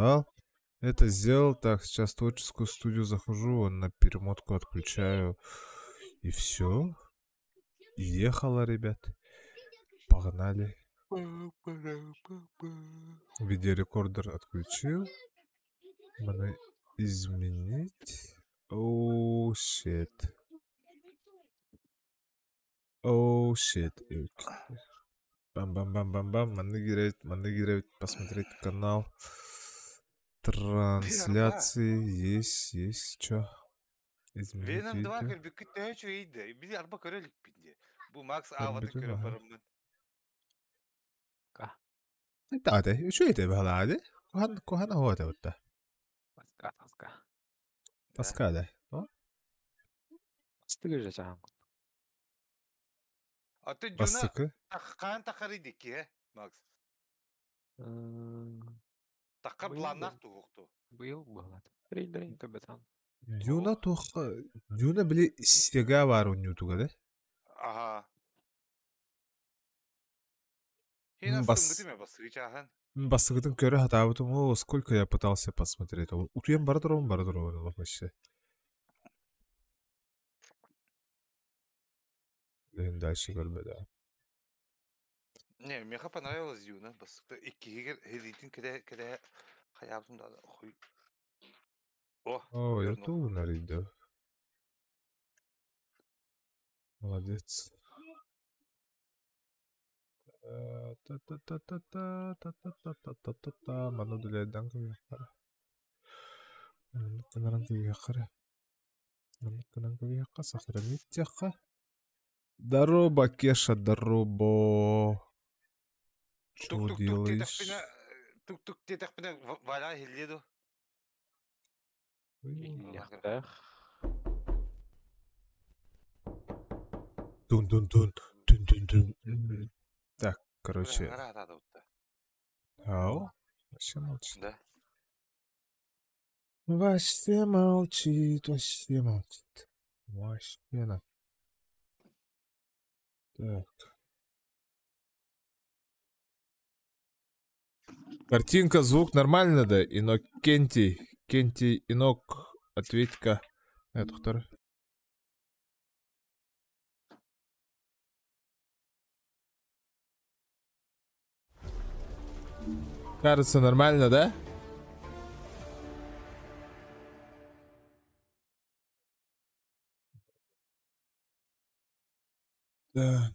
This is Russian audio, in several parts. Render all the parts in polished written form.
достал. Это сделал. Так, сейчас в творческую студию захожу, на перемотку отключаю. И все. Ехала, ребят. Погнали. Видеорекордер отключил. Надо изменить. Оу, щит. Оу, щит. Бам-бам-бам-бам-бам. Манегировать, посмотреть канал. Трансляции есть. Чё? Изменить Веном 2 видео. кырбыккы төөчү ийди. Бизи арба көрөлүк бинде. Бу Макс Аватын Көрбүтүм, көрө ага. барымын. انت عادي شو يتبه هذا عادي؟ كوهنا هو ده Таска. تاسكاده Стыгы же чагаң. Аты жуна бастыкы тахкан тахары дике, Макс. Тахкар планнах тугукту. Быйыл болады. Рейдерин төбетан. дюна тоха дюна били стега бар у нютуга да Ага. Хина стымгыты ме басыгы чахан. бастыгытын көрө хатабытым о сколько я пытался посмотреть утуям бардыр вообще дальше көрбөдө Не, мне понравилось Дюна, басыкта икки хелитин кеде хаябым да хуй. о это наридо молодец та ману диледан кыякара канаран кыякара канаран кыяка сохранить тяха Здорово, Кеша, здорово. Что делаешь? Тук-тук тетах пина валя хиледу. Яхтах. Тун. Так, короче. Ау, вообще молчит. Да. Вообще молчит. Вообще на. Так. Картинка, звук нормально, да? Инок, ответь-ка. Это второй. Кажется, нормально, да? Да.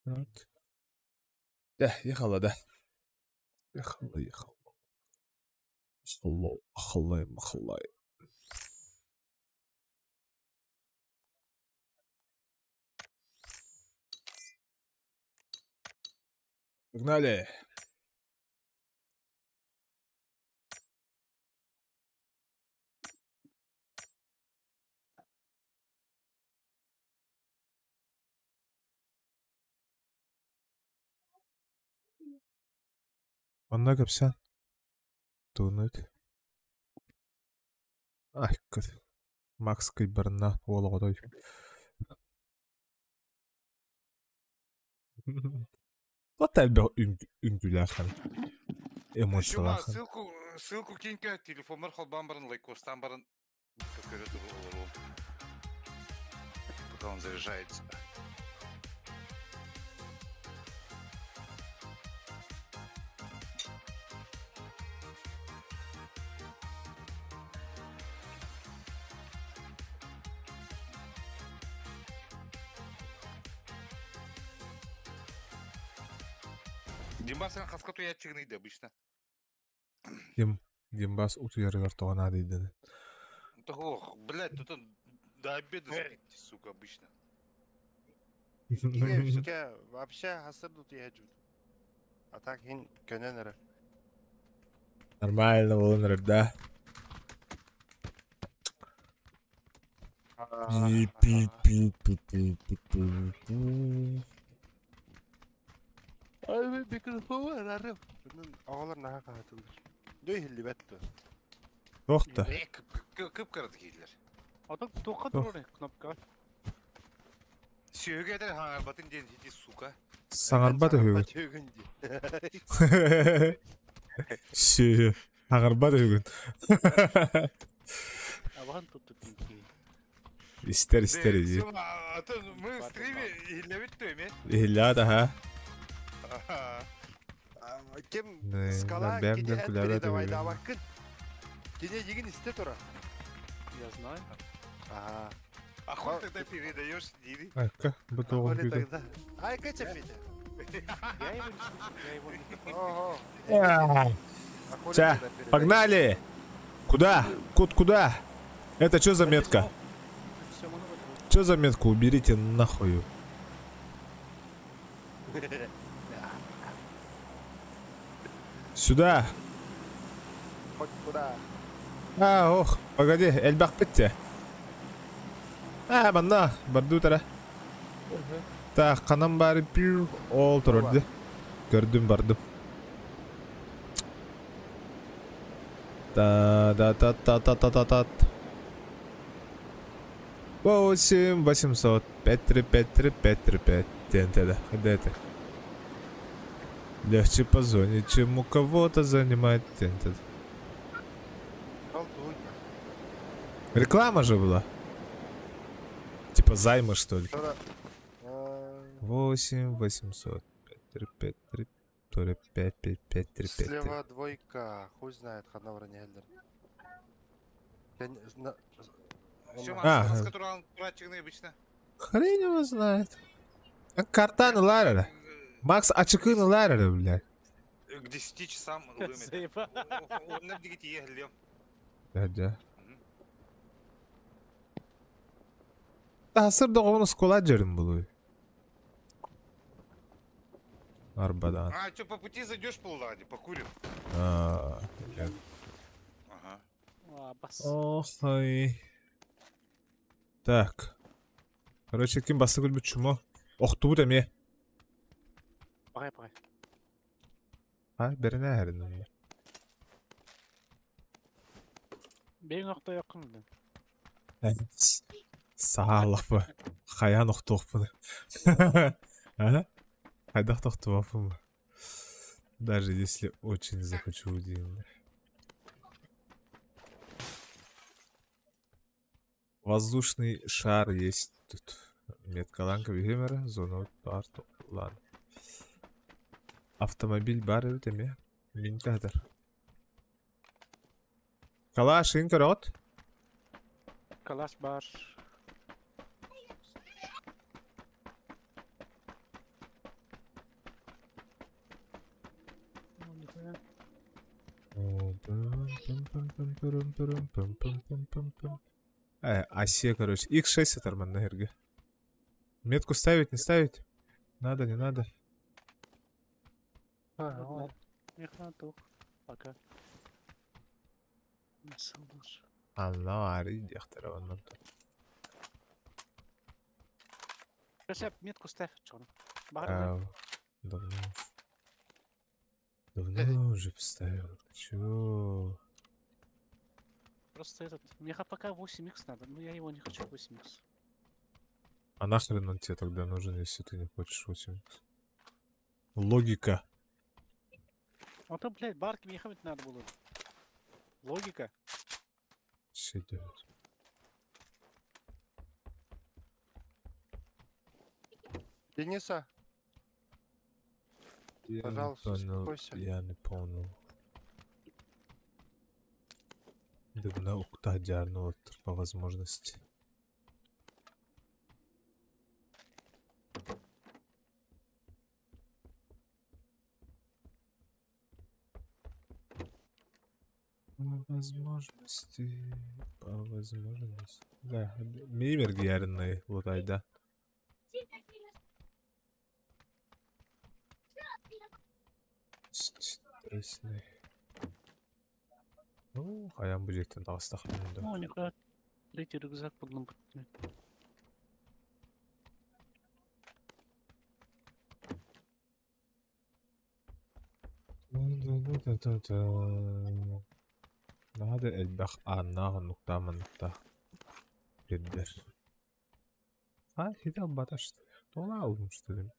Вот. Да, ехала, да. Ехала. Махалай. Погнали. Онна капсан. Тунут. Ай, кыт. Макс кыйбарына ологодой. Вот это үнгүлахан. Эмоциялахан. Ссылку кинька, телефондар холбан барын, лайкостан барын. Көрө туру. Пока он заряжается. Димбасың қасқа туя чыгынайды обычно. Димбас утуярыгар тоғана дейді. Ох, блядь, тут он до обеда спит, сука, обычно. Киевске вообще хасыр тут ежу. А так хин көненер. Нормально болыныр, да? Ай, микрофон var arıyor. Bunun ağalar naha kahatılır. Döy hilli bettu. Тоқта. Кып-кырды кейділер. Adam toqa durur knopka. Сүйеге де хаңарбатын ден сети, сука. Саңарбаты хөгіт. Сүйі. Ағырба дөйгін. Абан тутту тинки. Истер, истер, иди. Мы в стриме илебит төйме. Ихилляда, ха? Кем Не, скала да, бәрін кене де әт күләбә береді төгілген. вайда баққын. Кене еген істе тұра. Я знаю. Ага. А хуй тогда передаешь Дири? Айка, бұ тоғын Ой, күйді. тогда. Ай, Катя Федя. Я его не слышу, я его не Ого. А хули Ча, тогда передаешь? погнали! Куда? Куда? Это что за метка? Все, много этого. Что за метку? Уберите нахуй. Сюда. Хоть куда. Ох, погоди, эльбак бітті. Мана, барды тара. Так, қанам бары пиу. Ол тұрырды. Көрдім, бардым. Та-та-та-та-та-та-та-та. 8-800. 5-3-5-3-5-3-5. Тентеда. Где это? Легче позвонить, чем у кого-то занимать тентед. Колдуй. Реклама же была. Типа займы, что ли? Тогда, 8-800. 5-3-5-3. То ли 5-5-5-3-5-3. Слева двойка. Хуй знает, ханавра не гелдер. Я не знаю. Все, А. с которого он прачечный обычно. Хрень его знает. Картаны ларера. Макс, очкыны ларера, блядь. К 10 часам вымет. Заебал. Он на бегите ехали. Да. Асыр доғуны скола жерім бұл ой. Арбадан. А, что, по пути зайдешь по ладе, покурим? Блядь. Ага. Бас. Охай. Так. Короче, кім басы күлбіт чумо? Оқту деме. Погай. Беріне әрінің. Бейін оқта яқын. Сағалық ба. Қаян оқты оқпыны. Қайдақ тоқты бапын ба. Даже если очень захочу удивлен. Воздушный шар есть тут. Меткаланка вегемера, зона парт. Ладно. Автомобиль бар өтеме. Мен кадр. Калаш инкарот. Калаш бар. Осе, короче. X6 оторван на РГ. Метку ставить, не ставить? Надо, не надо. Мехнатух. Пока. Насылдыр. Анна ари дехтераваннан. Сейчас метку ставь, чё? Бар. Давно. Давно уже поставил. Чё? Просто этот. Мне пока 8х надо, но я его не хочу 8х. А нахрен он тебе тогда нужен, если ты не хочешь 8? Логика. А то, блядь, барки ехать надо было. Логика. Все делают. Дениса, Я Пожалуйста, не понял, успокойся. я не понял. Дыбна укта дярну по возможности. По возможности. Да, мимер герный вот айда. Стрессный. Ну, аян бюджеттен тағыстақ да. Ну, нихуя. Третий рюкзак под нам. Надо эльбах аннағы нұқта нұқта. Беддер. Хидал бата что ли? Тола алдым что ли?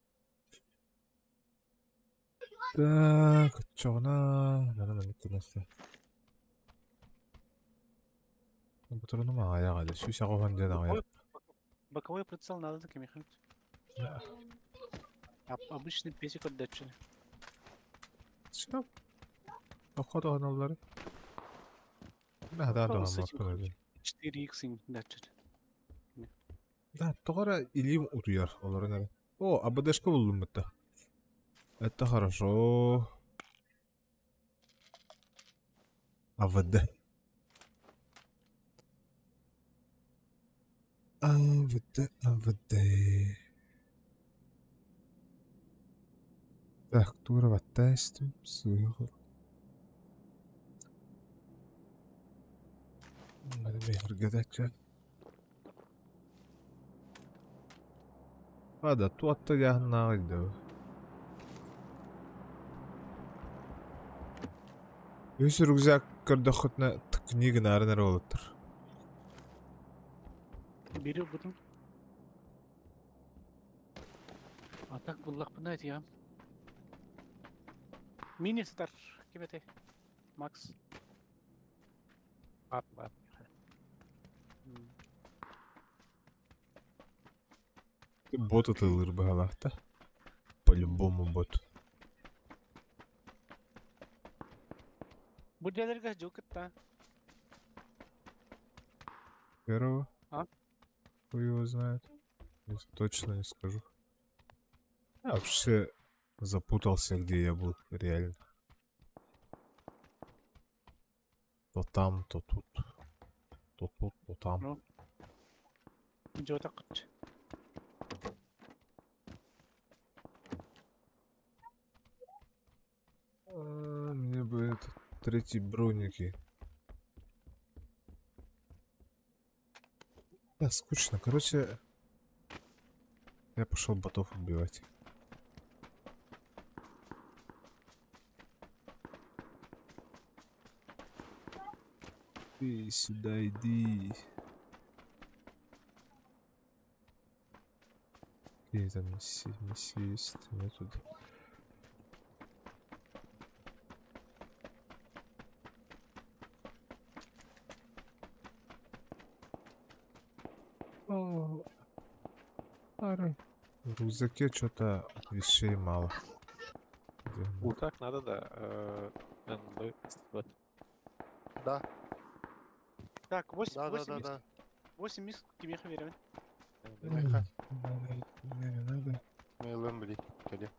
Так, чоғына... Нана мәнікті нәрсе. Бұтырыны ма аяқ әлі. Сүйсе қоған ден аяқ. Боковой прицел надо таки, Михаил. Обычный песик отдачи. Все. Походу аналары. Да, С да, этим да. 4х датчик. Да, тоғара илим утуяр. Олары нәре. О, АБДшка buldum бұтта. Это хорошо. АВД. АВД. Так, турова тестим. Сыгыл. Hadi mehir gedekçe. Hadi tuatta gahına Өсі рюкзак көрді құтына книга нәрінер олыттыр. Беру будем. А так буллах бунайт я. Министр, кебете. Макс. Бар, бар. Бот атылыр бағалақта. По-любому бот. Будь-то жукта. Первого? А? Кто его знает? Точно не скажу. Я вообще запутался, где я был, реально. То там, то тут. То тут, то там. Ну. Джо так. Мне бы этот третий броники. Да, скучно. Короче, я пошел ботов убивать. Ты сюда иди. Какие там миссии есть? Нет тут. В рюкзаке что-то вещей мало. Так надо, да. Вот. Да, Так, 8 да, да, 8 да, миск. да. 8 миск тебе верю. Меха. Не надо. Мейлен били. Келе.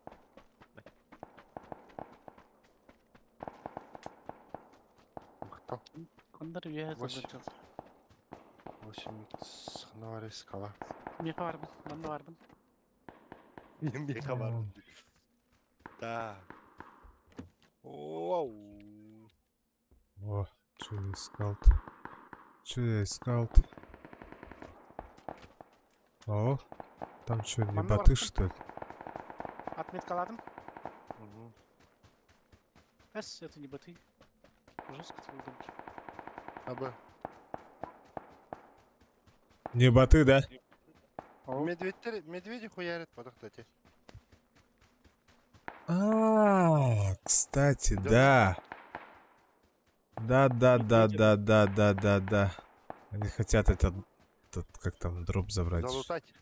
Мақтал. Кондар я Восемь. забыл. 8х сынавар скала. Меха барбын, манда барбын. Меха бар. Да. Оу. О, что я искал-то? Что я искал-то? О, там что, не Мама боты, варка. что ли? Отметкаладым. Эс, это не боты. Жестко ты выдумал. Абы. Не боты, да? Медведи хуярят по дохтате. Кстати, Да. Да. Они хотят этот как там, дроп забрать. Залутать.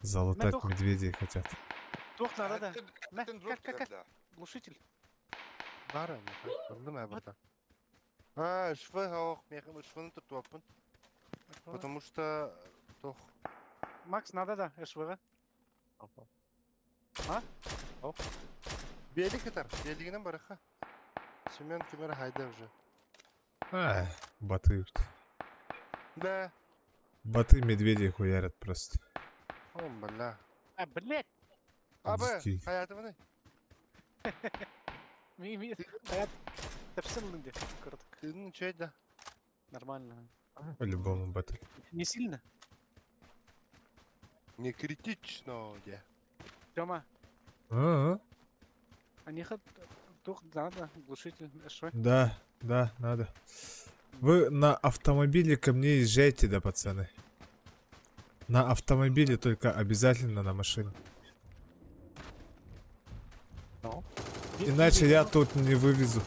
Залутать Медух. медведей хотят. Тух надо, да. На, Дроп как? келеді. Глушитель. Бара, меха. Білдім әбірді. Швы хауық, меха, швыны тұтуаппын. Потому что... Тох. Макс, надо, да, ШВГ. Белик етар, белигінен барыха. Семен кемері хайда уже. Боты. Да. Боты медведей хуярят просто. О, бля. Блять. Абы, Иди. hayatı mı ne? Ми, hayat. Тапсилынды. Коротко. Senin şey de. Нормально. По-любому боты. Не сильно. Не критично, де. Тёма, А-а. они хоть... Тух надо, глушитель, ШВ. Да, надо. Вы на автомобиле ко мне езжайте, да, пацаны. На автомобиле только обязательно на машине. Ну? Иначе я тут не вывезу.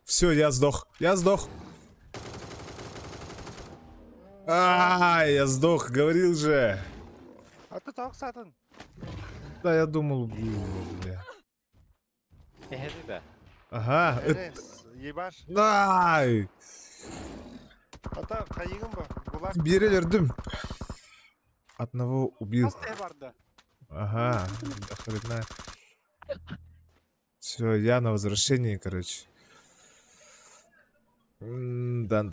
Все, я сдох. Я сдох. Я сдох, говорил же. А ты так сатын. Да, я думал, убью его, бля. Да. Ага. Эрес, ебаш. Ай! Ата кайыгым ба? Гулак. Берелердім. Одного убил. Хасте барды. Ага. Охрена. Все, я на возвращении, короче. Дан.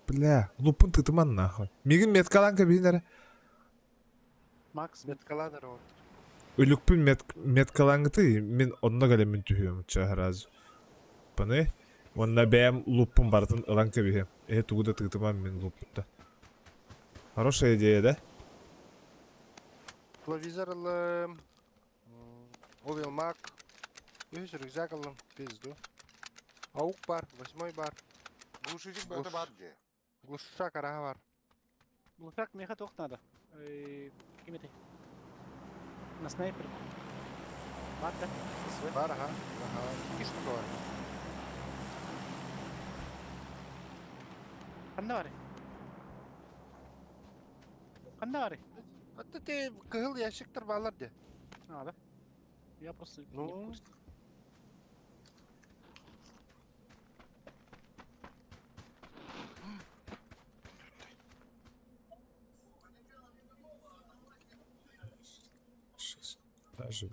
Бля, лупын тытыман нахуй. Мигін меткаланка бейнері. Макс. Меткаладыр вот. Үлікпін меткалаңыты, мен онна кәлемін түйем чағыразу. Паны? Онна бәйім лупын бартын ыланка бейем. Туғыда тытыман мен лупында. Хорошая идея, да? Телевизор алым. Овел мак. Өз рюкзак алым. Пизду. Аук бар, 8 бар. Глушитель барды бар де. Глушак араға бар. Глушак меха тоқ надо. Кем это? На снайпер. Барды. Бар, ага. Ага. İki штука бар. Қанда бары? Қанда бары? Hatta te kıhıl yaşıktır bağlar de. Да. Я просто... Ну. не в курсе. Сейчас. Даже...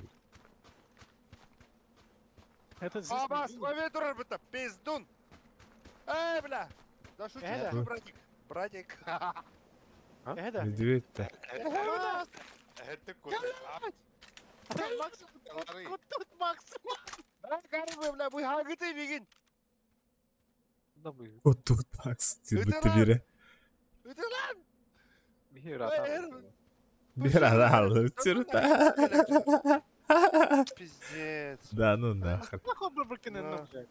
Это здесь... Абас, не лови durur bıta. Пиздун. Эй, бля. Да шутишь, Это? братик. Братик. Это? Медведь-то. Это куда? Макс, вот тут Макс. Ben karım bля, bu hangi bilgin? Да мы. Вот тут Макс. Это Будто рад. бере. Öte lan. Михаил Bir aralı. Пиздец. Да, ну нахер. Нахуй выбрыканный Да. ног, блядь.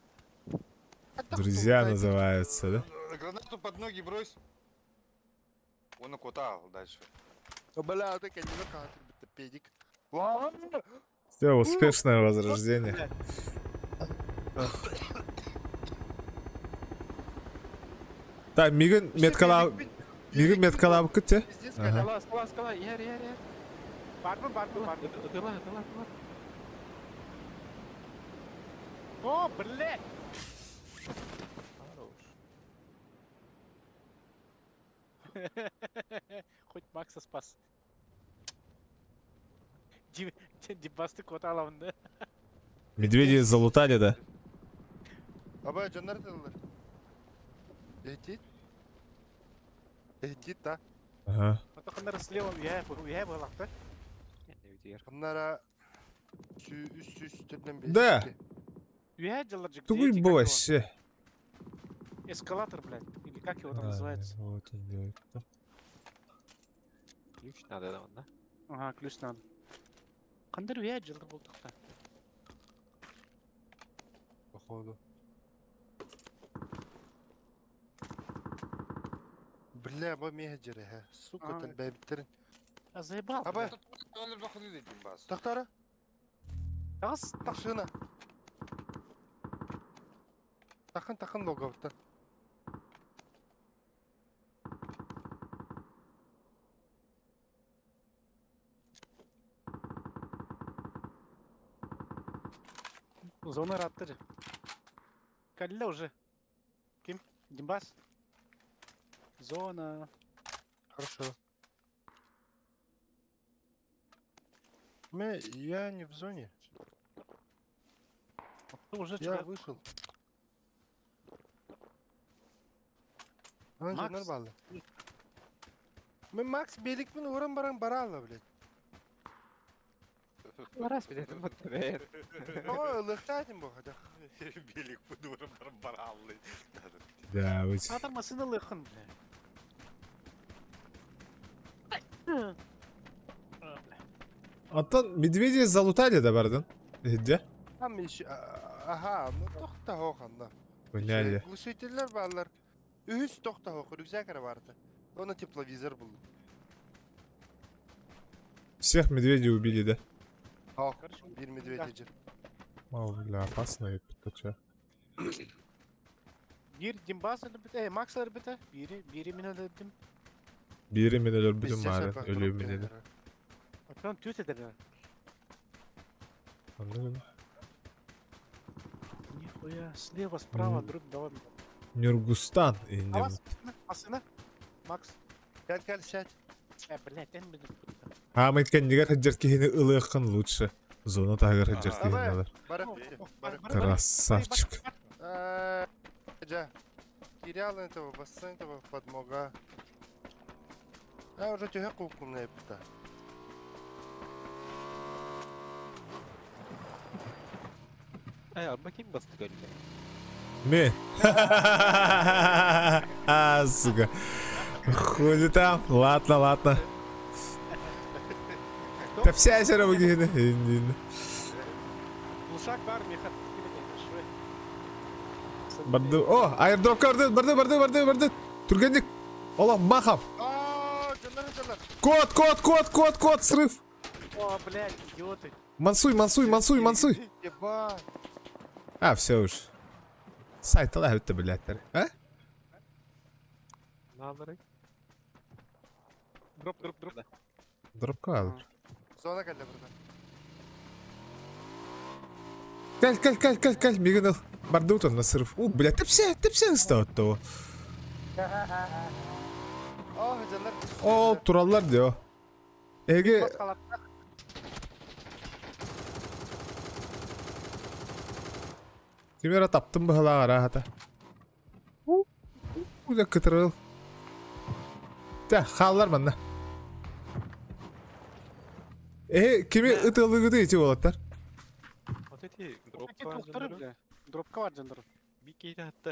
Друзья называются, да? Гранату под ноги брось. Он укутал дальше. Бля, ты конечно катер быта педик. Ладно. Все, успешное возрождение. Так, Миган меткалабы күтте. Пиздец, Ага. когда. Скала, ер. Барбы. Атыла. О, блядь. Хорош. Хоть Макса спас. Дебасты кота аламын да. Медведи залутали, да? Аба жандар тылдар. Летит. Летит, да. Ага. Отақандар слева уяй балақты. Bunlara üstünden bir. Да. Уяй жылар же. Тугуй вообще. Эскалатор, блядь. Или как его там называется? Вот он делает. Ключ надо, да? Ага, ключ надо. Қандар уяй жылар болдықта. Походу. Бля, bu mehcere he. Сука, Ай. тел бәбіттерін. А заебал, Аба. блядь. Он заходит этим бас. Тақтары. Тағыз, Машина. Тақын логовтан. зона раттыр. Кәлі уже. Ким? Димбас? Зона. Хорошо. Я не в зоне. Ты уже Я человек. вышел. Анже Макс. нормально. Макс беликпен орын баран бара ала, блядь. Раз, билетім бұтты. Ой, ылықтайтын бұл қада. Белик подуром барбараллы. Да, вот. Атар масына лықын, бля. Аттан медведи залутали да бардын? Где? Там еще... Aha, ну тоқта хоқанда. Поняли. Глушительler bağlar. Ühüs toqta hoq, rüksakara vardı. Ona teplовизор был. Всех медведей убили, да? Ох, Короче, bir medved да. ecir. Мало, бля, опасно, это чё? Bir Dimbas öldü, Max öldü. Biri min öldüm. Biri мен өлөр бүтүн Bizce маары, sepet өлүү durup мен yani. Bakalım tüt ederler. Нихуя, слева, справа, друг давай. Нюргустан А индем. вас, асына, Макс. Gel gel sat. Блядь, я не буду. Хам айткан нигер хыджар кихини ылыаккан лучше. Зона тагыр хыджар Ага. кихини алар. Barık. О, Barık. Красавчик. Джа. Терял этого, бассейн этого подмога. Я уже тюря кубку на эпита. Ay abi bakayım bastık öyle. Мен. А, сука. Хули там. Ладно, ладно. Да вся сера выгина. Ушак var mı? Барды. О, аирдроп карды. Барды. Тургенник. Ола, махам. Ааа, canlar. Кот, срыв. О, блядь, идиоты. Мансуй. Ебать. А, все уж. Сайтала өтті, блядтер. А? Ne haber? Дроп. Дропқа алыр. Zona geldi burada. Кәл, меген ал. Барды ұтын, срыв. У, блядь, тіпсе ұста өтті о. Ah canlar. О, туралар де о. Эге, Басқалатта. кемера таптым бұхала ара хата. Уйда кытырыл. Та, қалалар манна. Кеме ытылығы еті олаттар. O dedi drop Пакет var doktoru canları. bile. Dropka var canları. Bir kere hatta.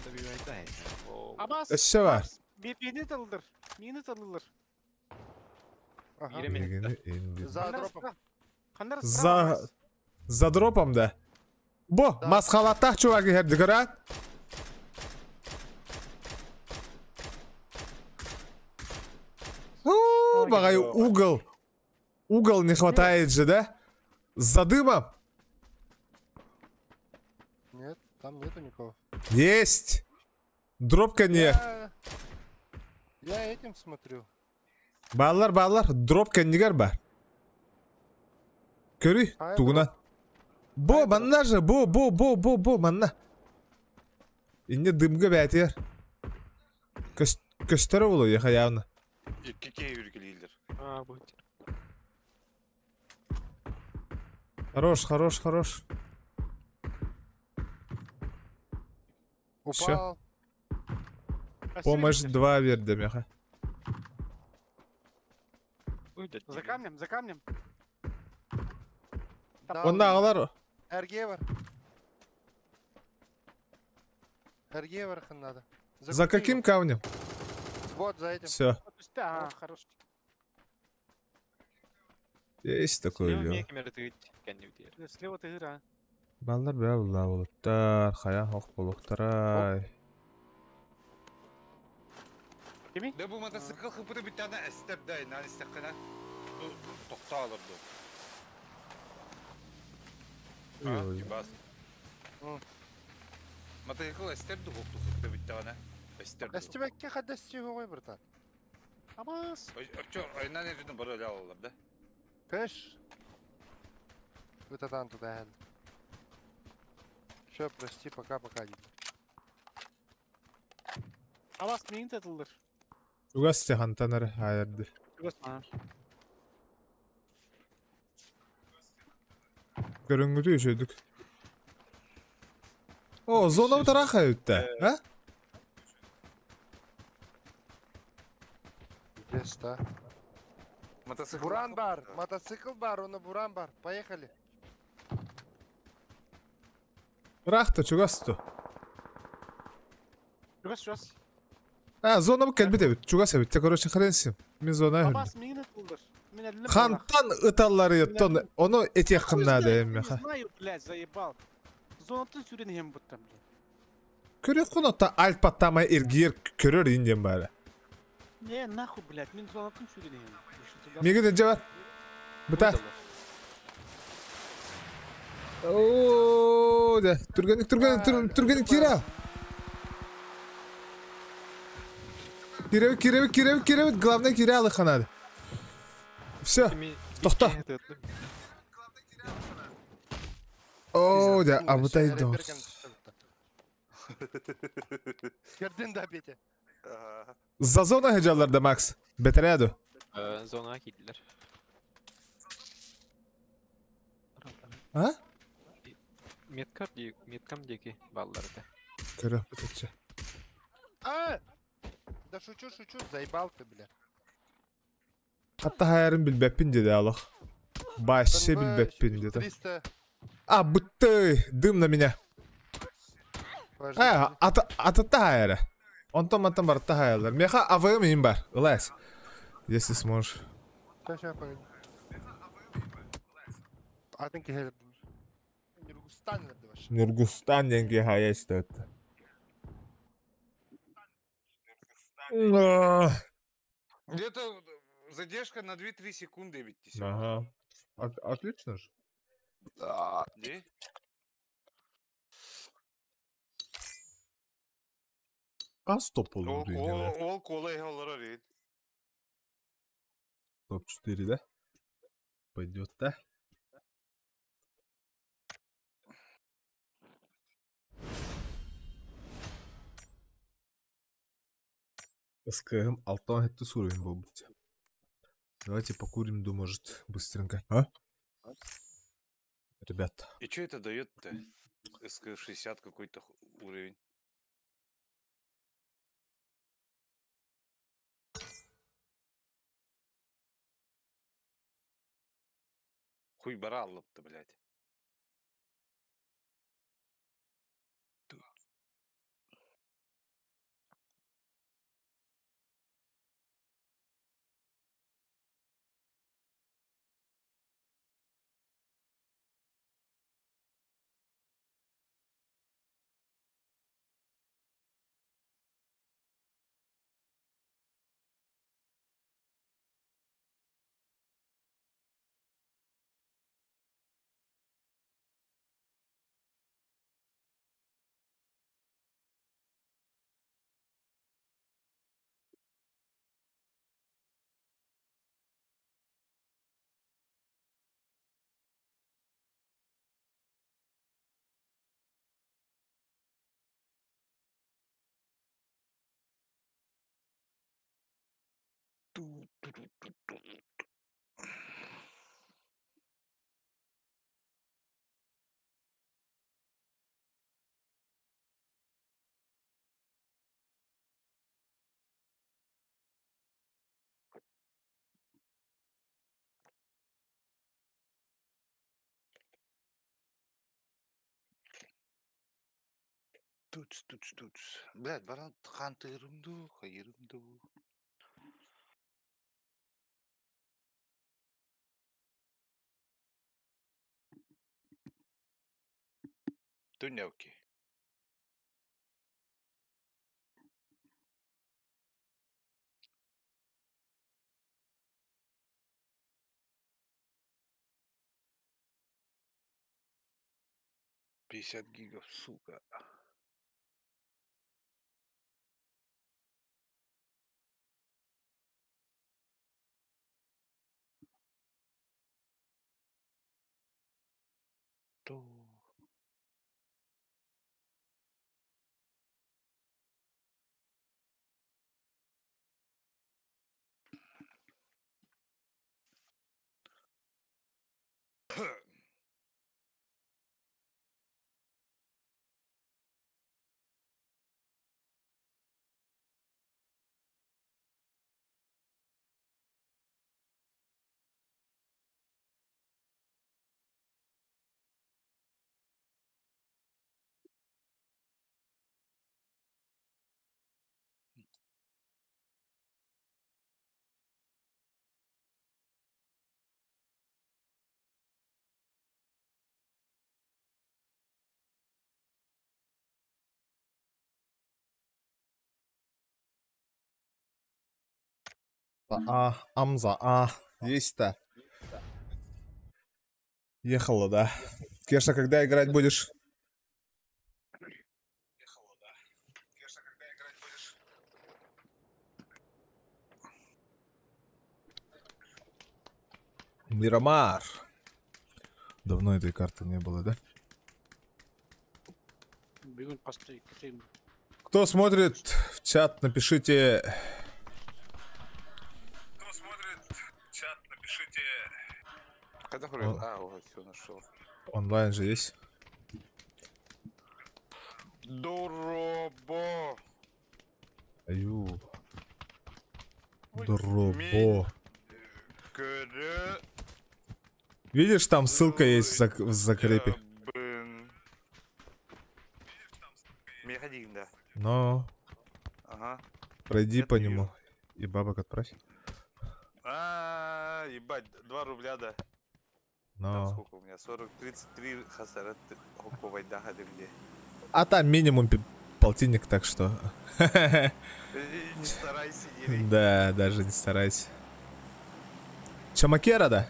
Da bir vayda ya. O Abbas. Eşe var. Birini tanılır. Birini tanılır. Aha. yere mi gitti? Мегені енді. За дропом. Kanlar За дропом да. Бо, масқалаттақ чуваки херді көрән. Бағай угол не хватает же, да? За дымом. Нет, там нету никого. Есть. Дропка не. Я этим смотрю. Баллар, дропка негер бар. Көрі, Ай, туғынан. Бо, манна же, бо, манна. Инне дымға бәтер. Көстері болу, еха явны. İki yürgülüydür. Aa bu. Хорош. Упал. Помощь 2 вердім, еха. Uydu. За камнем. Down. Онда ағалар. Эрге var. Эрге var надо. За каким камнем? Вот за этим. Все. Üstte, ha, хорош. Есть такое Слева дело. мне камера тыгыт. Kendi bir Слева ты игра. Балдар бә бұлла болыптар. Қаян хоқ болуқтарай. Ne bu motosikl hıpırı bir tane ester dayı. Nan istekene. Bu tokta alırdı. Ha, bas. Motosikl esterdi hoktu hıpırı bir tane. Esterdi. Estibekке kadar estiyor koy burada. Abbas. Öpçü ayından evinin bana öyle alırdı. Кэш. Вытадан туда хәл. Все, прости, пока. Abbas beni tanılır. Угас стехан танар хайырды. Basma. Көрінгіді өшедік. О, зона бұтара қайытты. А? Место. Motosikl. Буран бар. Мотоцикл бар, оны буран бар. Поехали. Рақты, чугасты. Şurası. А, зона бұл кәлбет әбіт. Чугас әбіт. Короче, қаренсім. Мен зона әбіт. Abbas beni tanılır. Мен әлі Хантан ыталлары еттон. Оны әте қымнады әмі. Не знаю, блядь, заебал. Зонатын сüreni hem бұттам, блядь. Көрек құнатта альпаттамай ергер көрер инден бәрі. Не, нахуй, блядь, мен звонатым сюренейін. Мега да жабар. Бұта. Ооо, да. Түргенік кира. Киребет. Главное кире алы ханады. Все. Тоқта. Ооо, да. А бұта иді. Керден да Петя. Ага. За зона хеджаларда, Макс. Бетеряду. Zonaya gittiler. А? Меткам деки балларды. Кira бұтатшы. А! Да шучу, заебал ты, бля. Hatta hayarın bilbepin dedi Allah. Başı bilbepin dedi. 300. А, быты! Дым на меня. Ататта хайары. Онтон баратта хайырлар. Меха АВМ им бар. Улайс. Если сможешь. Сейчас, погоди. Атын кехер. Нургустан nerede var? Нургустан деньги хая стоит. Где-то задержка на 2-3 секунды ведь. Тисяк. Ага. Отлично же. Де? А стоп olur düğünler. Ол колай алара рейд. Топ 4, да? Пойдет, да? СКМ алтан это с уровень был быть. Давайте покурим, да, может, быстренько. А? Ребят. И что это дает-то? СК-60 какой-то уровень. Хуй бараллап-то, блядь. Туц. Блядь, баран хантырымду, хайырымду. Тунявки. $50 гигов, сука. То. Амза. Есть-то. Ехала, да. Кеша, когда играть будешь? Мирамар. Давно этой карты не было, да? Бегун постой, Катрин. Кто смотрит в чат, напишите... Когда хурил? Вот, все нашел. Онлайн же есть. Доробо! Аю. Ой, Дробо. Кыры. Видишь, там ссылка есть в закрепе. Мехадин, да. Но Ага. пройди Я по вижу. нему. И бабок отправь. Ебать, 2 рубля, да. Там Но... сколько у меня? 33 хасарат хуковой дахады мне. А там минимум полтинник, так что... Не старайся, Дери. Да, даже не старайся. Чамакера, да?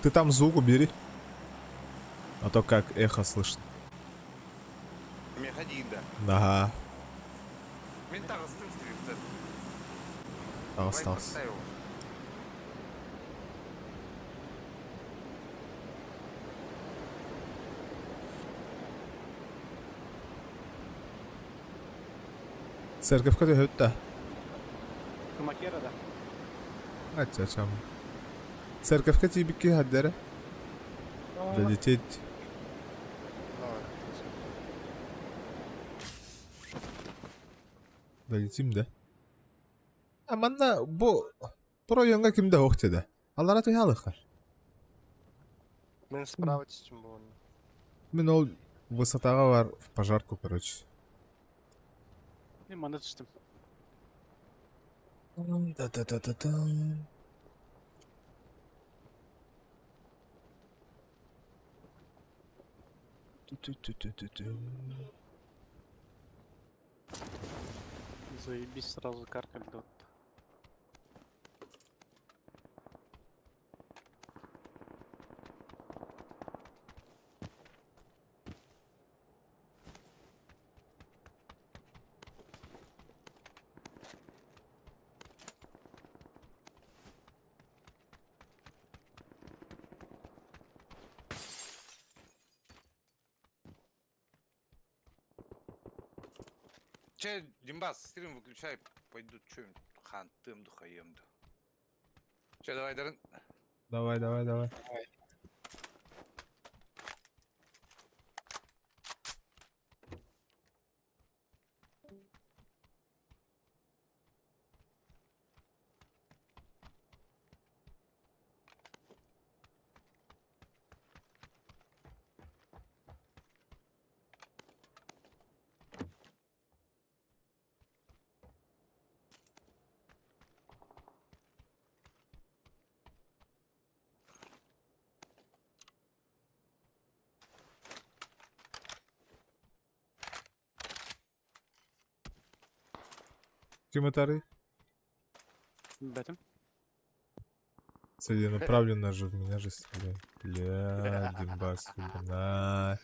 Ты там звук убери. А то как эхо слышно. Мехадин, да. Ага, Ментар остым стрим-то. остался. Церковь кады хөттә. Макера, да? Ачачам. Церковь тибики хаддere. Долететь. Давай. Долетим, да? А манна бу районга кимде хохтеда? Аллара туялыхар. Мен справиться için bu onu. Мен ол высотага бар в пожарку, короче. Мен мана түстім. Да-да-да-да-да. Заебись сразу карта льдот. Че, Димбас, стрим выключай. Пойду что-нибудь хантым духаем. Че, давай, Дарин. Давай, давай, давай. Комментарий. Бәтім. Целенаправленно же в меня же стреляет. Бля, Димбас, ебана.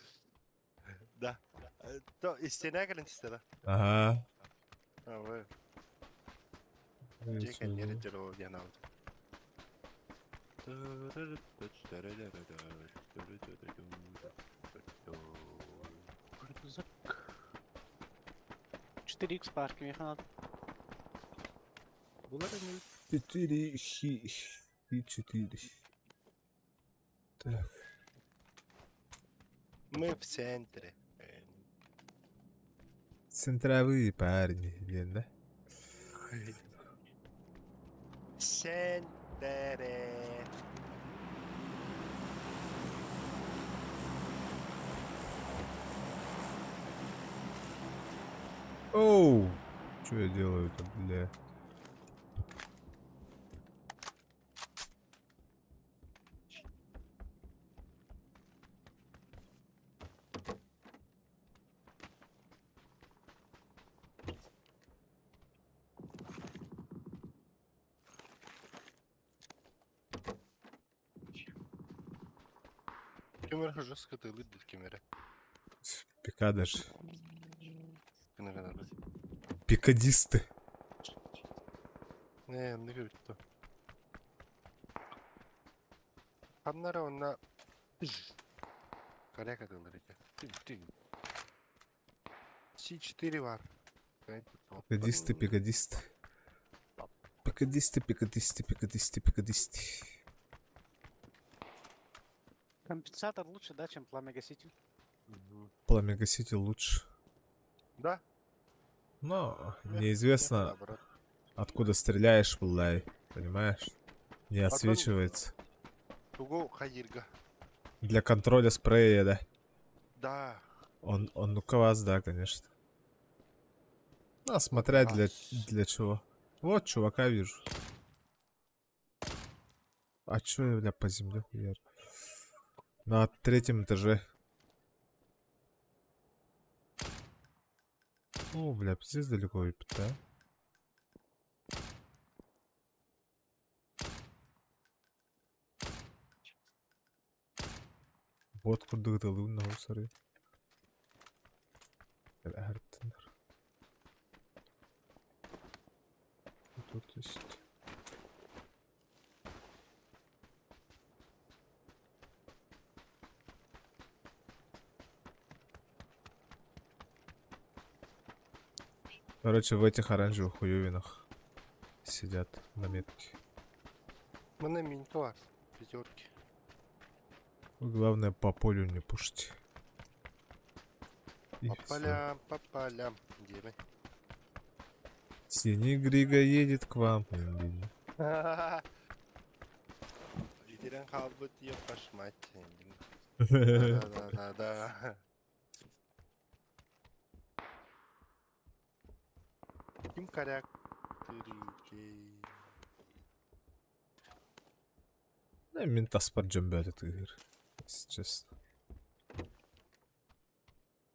Da. To isteyene gelin istedi. Ага. Ha bu. Ну, Çeken всё, yeri o yana aldı. Куртузак. 4х парк механат. Bunlar ne? 4 и 4. Так. Мы в центре. Центровые парни, блин, да? Центре. Оу! Что я делаю-то, бля? Кемер хожу скатылы дед кемере. Пикадаж. Кенеренер. Пикадисты. Не говорит кто. Ханнара онна. Коряк атылыр эти. С4 бар. Пикадисты, пикадисты. Пикадисты, пикадисты, пикадисты, пикадисты. Компенсатор лучше, да, чем пламя-гаситель? Пламя-гаситель лучше. Да? Но Нет, неизвестно, наоборот. откуда стреляешь, Булай. Понимаешь? Не освечивается. Туго хайирга. Для контроля спрея, да. Да. Он ну-ка вас, да, конечно. Ну, смотря для чего. Вот чувака вижу. А чё я, бля, по земле хуярю? На третьем этаже. О, бля, пиздец далеко выпит, да? Вот куда ты лунна усары. Тут есть. Короче, в этих оранжевых хуёвинах сидят на метке. Мене минька вас. Пятерки. Главное по полю не пушить. И По всё. полям. Деры. Синий Грига едет к вам. Итерен халбут ее пошмать. Да. Ким коряк. Тырики. Да, ментас поджимбят этот игр. Если честно.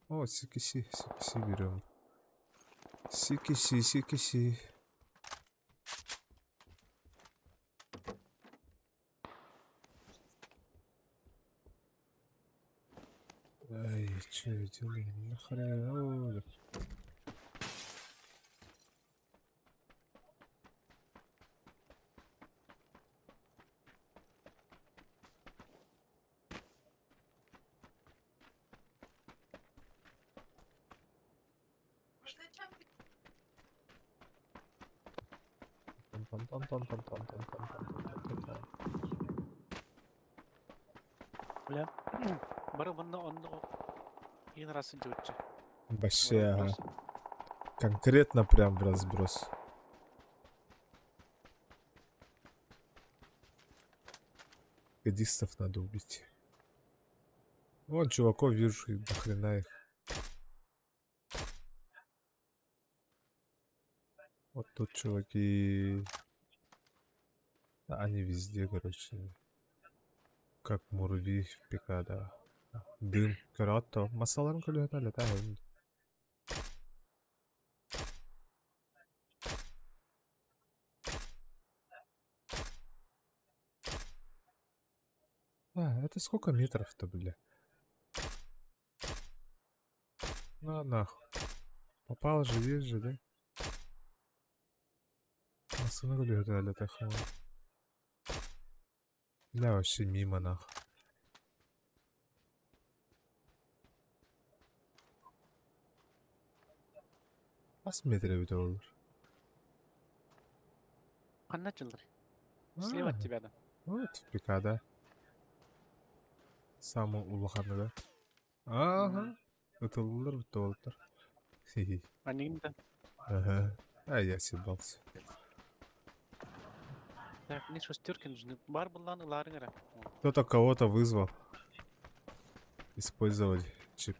О, сикиси берем. Сикиси. Ай, что я делаю? Нахрен. Бля. Барабанно он один раз идет. Вообще, ага. Конкретно прям в разброс. Гадистов надо убить. Вон чуваков вижу, и нахрена их. Вот тут чуваки. Да, они везде, короче. Как муравьи в пикада. Дым, карато. Масаларым көлөтө да. Это сколько метров-то, бля? Ну нахуй. Попал же, есть же, да? Масаларым көлөтө тахал. Бля, вообще мимо нахуй. Посмотри, где он. Канначылдыр. Слева от тебя, да. Вот, пикада. Самый улаханы, да? Ага. Утылдыр, утылдыр. Хи-хи. Анигда. Ага. А я съебался. Так, мне шестерки нужны. Бар был лан, ларыгара. Кто-то кого-то вызвал. Использовать чип.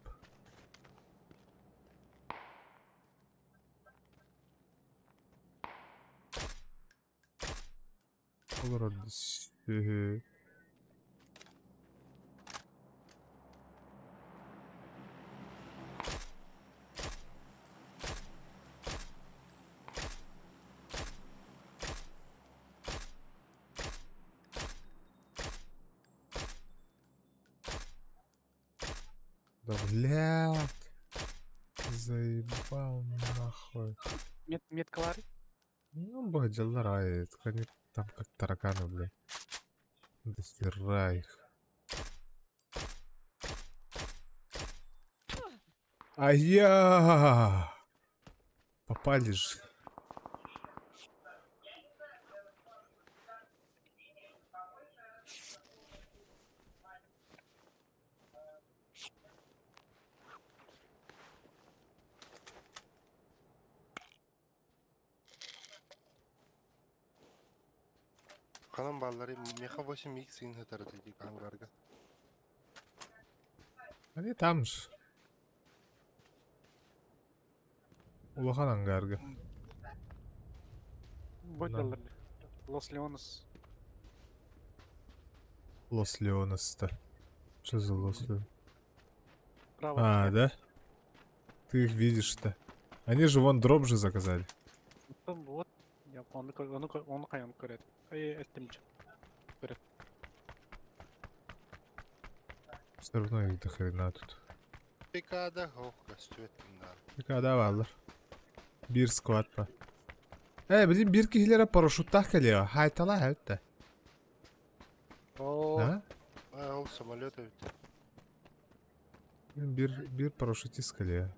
Блядь. Заебал нахуй. Меткалары? Ну, багдялар, ай, они там как тараканы, блядь. Дохера их. Ай-я! Попали же. Канам баллары меха 8х ин хатар дейик ангарга. Они там же. Улахан ангарга. Бойдалар. Лос Леонос. Лос Леонес-то. Что за Лос Леонес? Право. А, да? Ты их видишь-то. Они же вон дроп же заказали. Вот. Я onu kayan көрет. Этимче. Все равно их до хрена тут. Пикада хохка стюетинда. Kada varlar. Bir squad var. Bizim bir kişilere paraşütten geliyor. Haytala haytta. О, Ha? ол самолеты ведь. Bir paraşütist geliyor.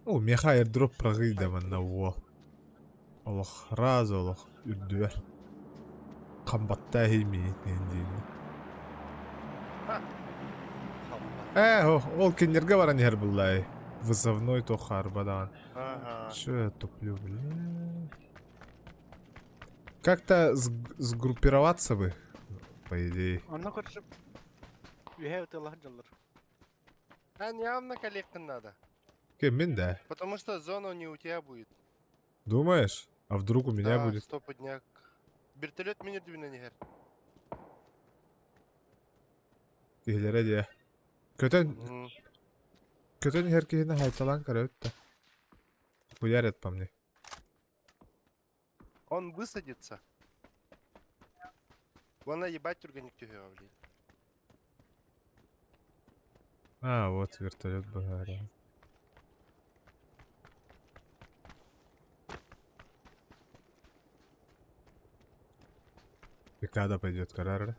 O meha airdrop pragıydı bana o. Allah razı Allah. Ürdüver. Kambatta heymi nendiyini. Ол кенерге бар они herbullay. Вызовной то харбадан. Ага. Че я туплю, блин? Как-то сгруппироваться бы, по идее. Onu karışıp ühe jallar. Явно коллектор надо. Кем, мен да? Потому что зона не у тебя будет. Думаешь? А вдруг у меня Да, будет? стопудняк. Вертолет минер дибине негер. Кихлere diye. Kötü herkesine haytalan kara ötte. Хуярят по мне. Он высадится. Вон ебать турганик тюгева, блин. А, вот вертолет багаря. Пикада пойдет карара.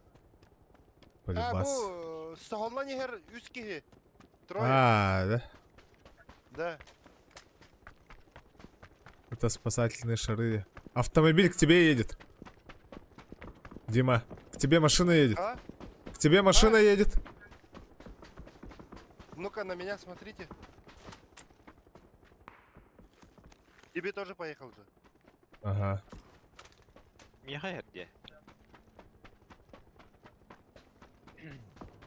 Полюбас. бу сахалла негер үскихи. Трое. А, да? Да. Это спасательные шары. Автомобиль к тебе едет. Дима, к тебе машина едет. А? К тебе машина едет. Ну-ка, на меня смотрите. Тебе тоже поехал же. Ага. Meha yerде.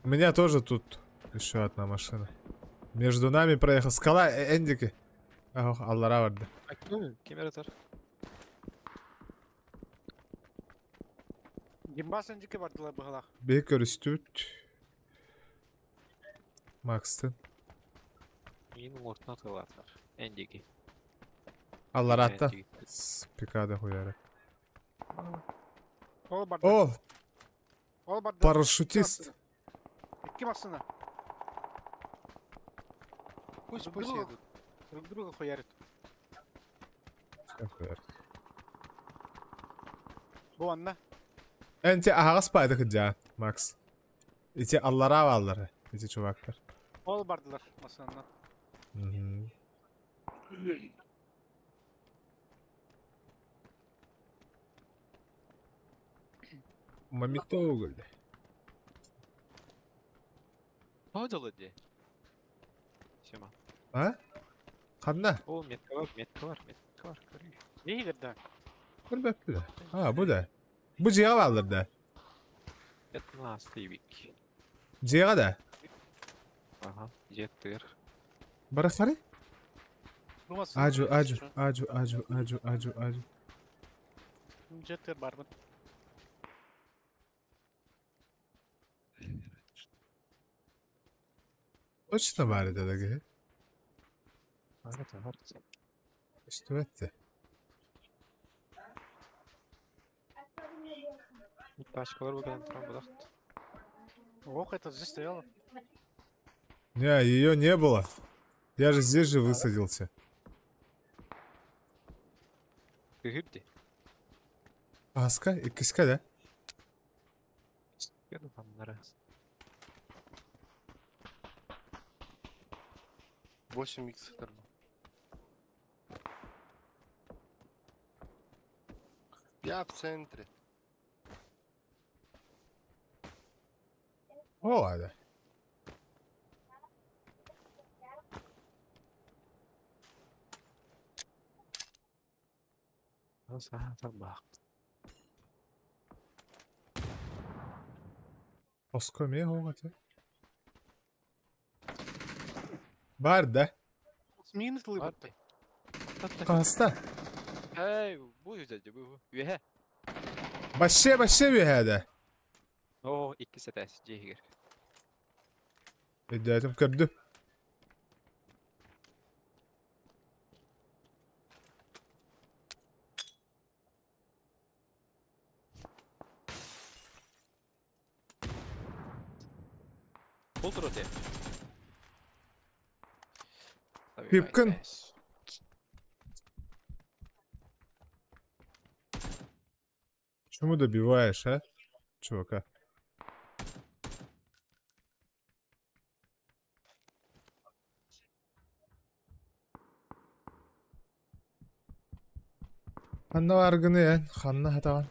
У меня тоже тут еще одна машина. Между нами проехал. Скала, Эндики. Ах, Аллара vardı. Kim yaratar? Gimbas önceki vardılar bu halak. Baker üstüt. Max'tın. Менің ортына тығылатыр. Әндеге. Аллара атта. Пикада хуяры. Ol bardı. О, Ol bardı. парашютист. İki masına. Пусть Друг пусть друга- едут. Друг друга хуярит. Bu anla. Enti ağız payda kıca, Max. İçi Allara varlar. İçi çuvaklar. Ol bardılar masanına. Hı hı. Мамито уголь. Havacalı de. Sema. Ha? Kanna. O metka var. Görüyor. İyi girdi. Dur bekle. Ha bu da. Bu ciğer varlar da. 15 век. Ciğer da. Ага. Жеттер. Bırakari. Bu masana. Acı. Jetter barbın. Точно var dedi. Harita. İşte etti. Тачкалар bakalım tam bırak. Ох, это здесь стояло. Не, ее не было. Я же здесь же высадился. Кыгырди. Аска, икиска, да? Кыгырди паннары. 8х. Я в центре. О, ладно. Саатар бак. Оскоме хоғаты. Бар, да? Минус лыбытты. Қаста. Эй, bu yüzeydi bu. Üye. Баще бүйәді. O iki setesi cehir. Өйдәтім көрді. Buldur öte. Пипкін. Чему добиваешь, а? Чувака. Ханна аргыны ян, ханна хатаган.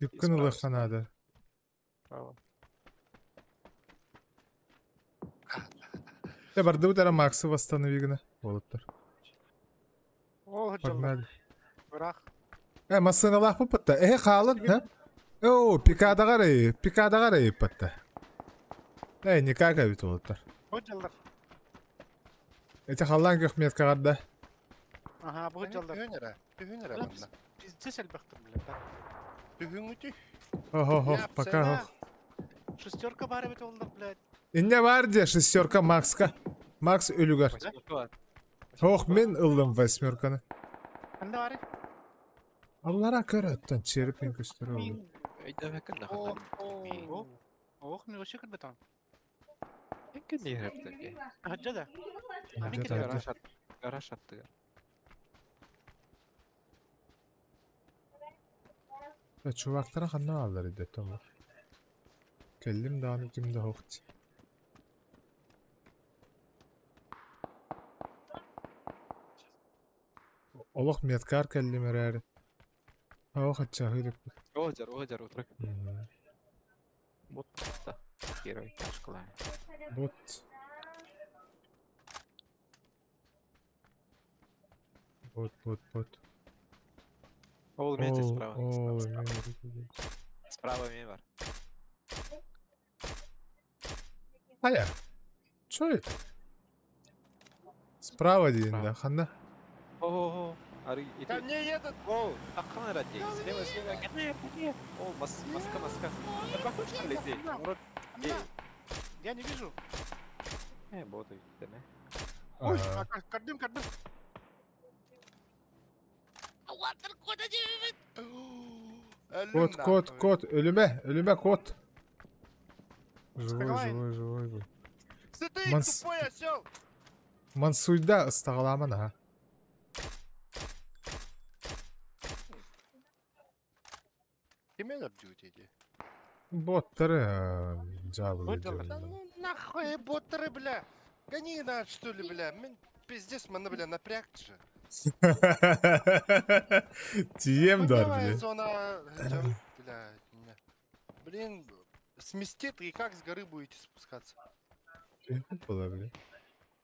Пипкін ұлы ханады. Bravo. Я барды бұтара Максы восстановигіні. Болыптыр. О, жалды. Погнали. Бірақ. Масыналақ бұл пытта. Қалын, ha? О, пикада қарай пытта. Никак әбіт болыптыр. О, жалдар. Қалан көқмет қағарда. Ага, бұл жалдар. Түйінері банда. Бізде сәлбақтыр, білем. Түйін үті. Ого, Я пока. цена. Шестерка бар бет олдар, блядь. Инне бар де шестерка Макска. Макс өлігар. Ох, мен ылдым восьмерканы. Қанда бар? Аллара көр өттен черіп мен көстері олды. Öyle bakın da О, hanım. Ох, мен өші кірбет он. Peki niye yaptın ki? Хаджа да. Хаджа Мен да. кетем. Garaj attı. Чувактара ханна алдар иде тому. Келлим даны кимде хоқти. Олық меткар келлим әрәрі. Ох, атчағы деп. Оjar oturak. Bot da. Geri taşkılar. Бот. Бот. Oğlum bence справа. О, Справа мен var. Ая. Чё это? Справа дейін, ханна. О, арı Ко iti. мне едут. О, аққан ради. Слева. Нет. О, маска. Похож что ли ты? Мурат. Я не вижу. Боты değil mi? Ой, кардым. Кот, өліме кот. Успеваем. Живой. Ты Манс- тупой осел. Мансуйда ыстағаламын, ha. Кеме дьютиде? Боттары жабылы. Вот жалар. Да ну нахуй боттеры, бля. Гони надо, что ли, бля. Мен пиздец, мана, бля, напряг же. Тием дар, Давай бля. зона, бля, не. Блин, сместит, и как с горы будете спускаться? Была, бля.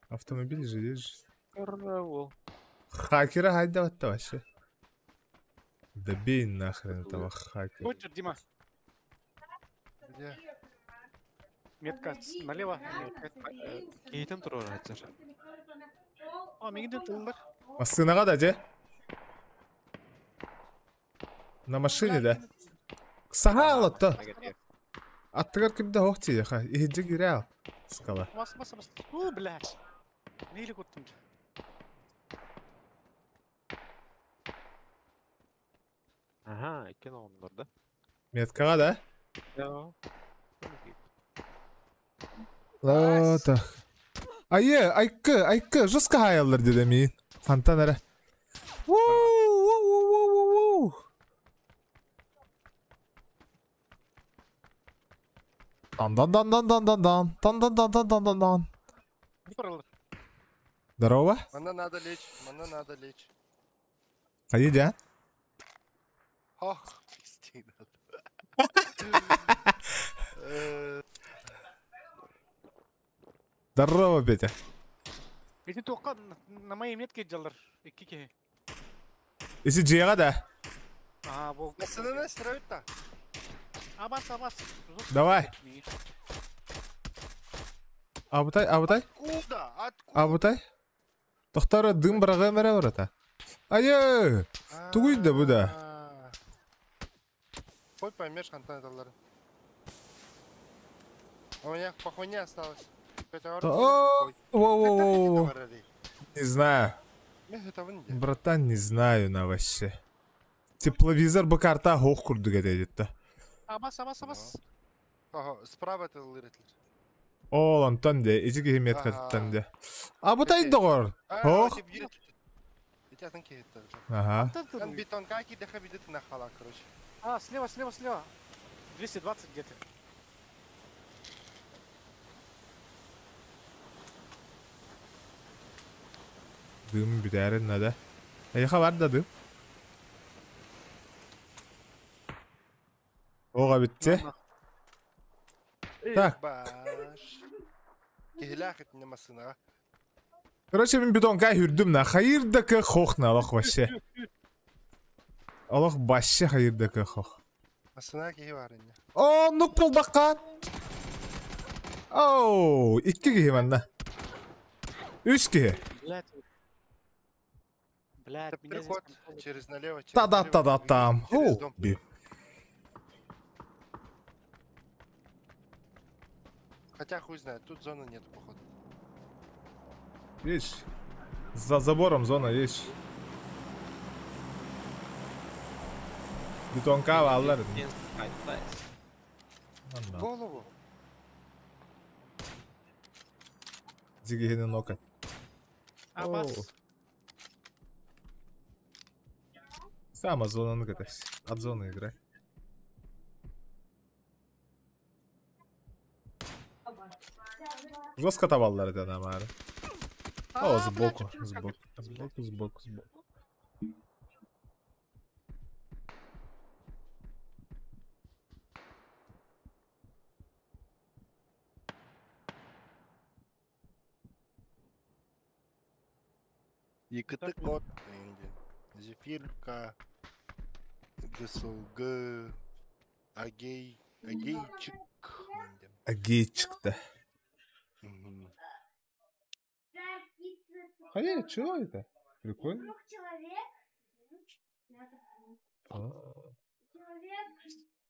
Автомобиль же есть. Караул. Хакера хайда ватта вообще. Добей нахрен этого хакера. Очер, Дима. Где? Метка налево. Кейтен тұру раджар. О, мегінде тылдар. Масынаға да же? На машине, да? Саға алатты. Аттығар кімді хоқти, ха. Ихиджі кире ал. Скала. Бас. О, блядь. Нейлі көттім. Aha, iki nomurda. Меткаға да? Ja. Так. Айкы, жыска хаяллар дедемейін. Хантан әрі. Дан. Бұрылыр. Здорово. Мана надо лечь. Қайы дя? Ох, пиздец надо. Здорово, Петя. Есі тоққа на моей метке жалар. Екі ке. Есі жеға да. Ага, бұл. Пацаны строят-то. Абас. Давай. Абытай. Куда? Откуда? Абытай. Тоқтары дым бұрағы мәре бұрата. Айы! Тугуйда бұда. Хоть поймешь, Антон, это лар. У меня по хуйне осталось. Воу. Не знаю. Это Братан, не знаю на вообще. Тепловизор бы карта хоқ күрдіге дейдетті. Абас. Справа это лырит. Ол, Антон де, езі кехемет қаттан де. Абытай доғыр. Хоқ. Летят кейт. Ага. Там бетонка кидаха видит на хала, короче. А, слева. 220 где-то. Дым бідәрін нада. Айыға бар да дым. Оға бітте. Так. Баш. Кехлях это не масына. Короче, мен бетонка хүрдім на. Хайырдакы хоқна, алақ ваще. Алақ баще хайырдакы хоқ. Масына кехи бар инне. О, нұқ бол баққан. Оу, 2 кехи манна. 3 кехи. Блядь, Это меня здесь переход контроль. через налево. через Та-да-та-да-там. налево, через Оу, дом. би. Хотя хуй знает, тут зоны нет, походу. Есть. За забором зона есть. Бетонка валлар. В голову. Зигихини нокать. Абас. Сама зона ныкатась. От зоны играй. Жестко таваллар это намары. О, сбоку. Екіті код енді. Зефирка. ГСЛГ. Агейчик. енді. Агейчик-то. Мгм. Что это? Прикольно.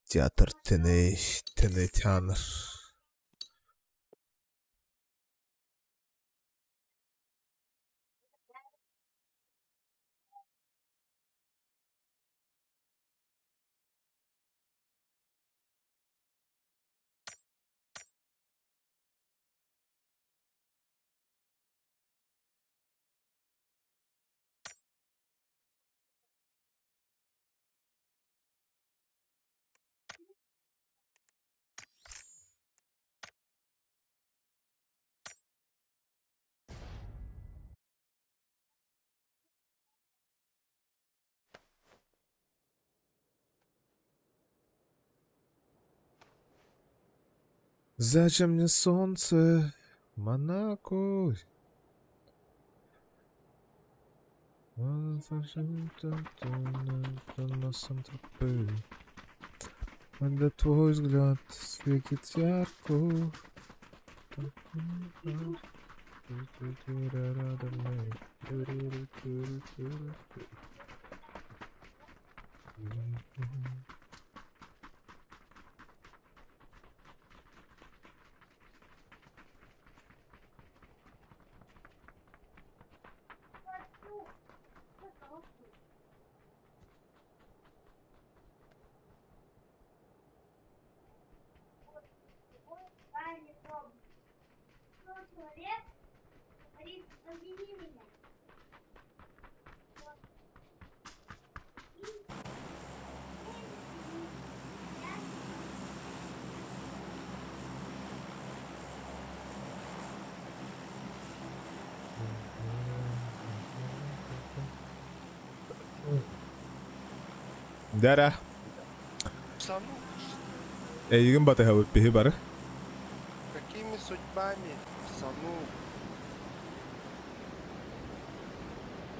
Театр Тенетянр. Зачем мне солнце, Монако? Когда твой взгляд светит ярко. Дара. Сану, Эйгин батыга өппеһи бары. какими судьбами? Сану.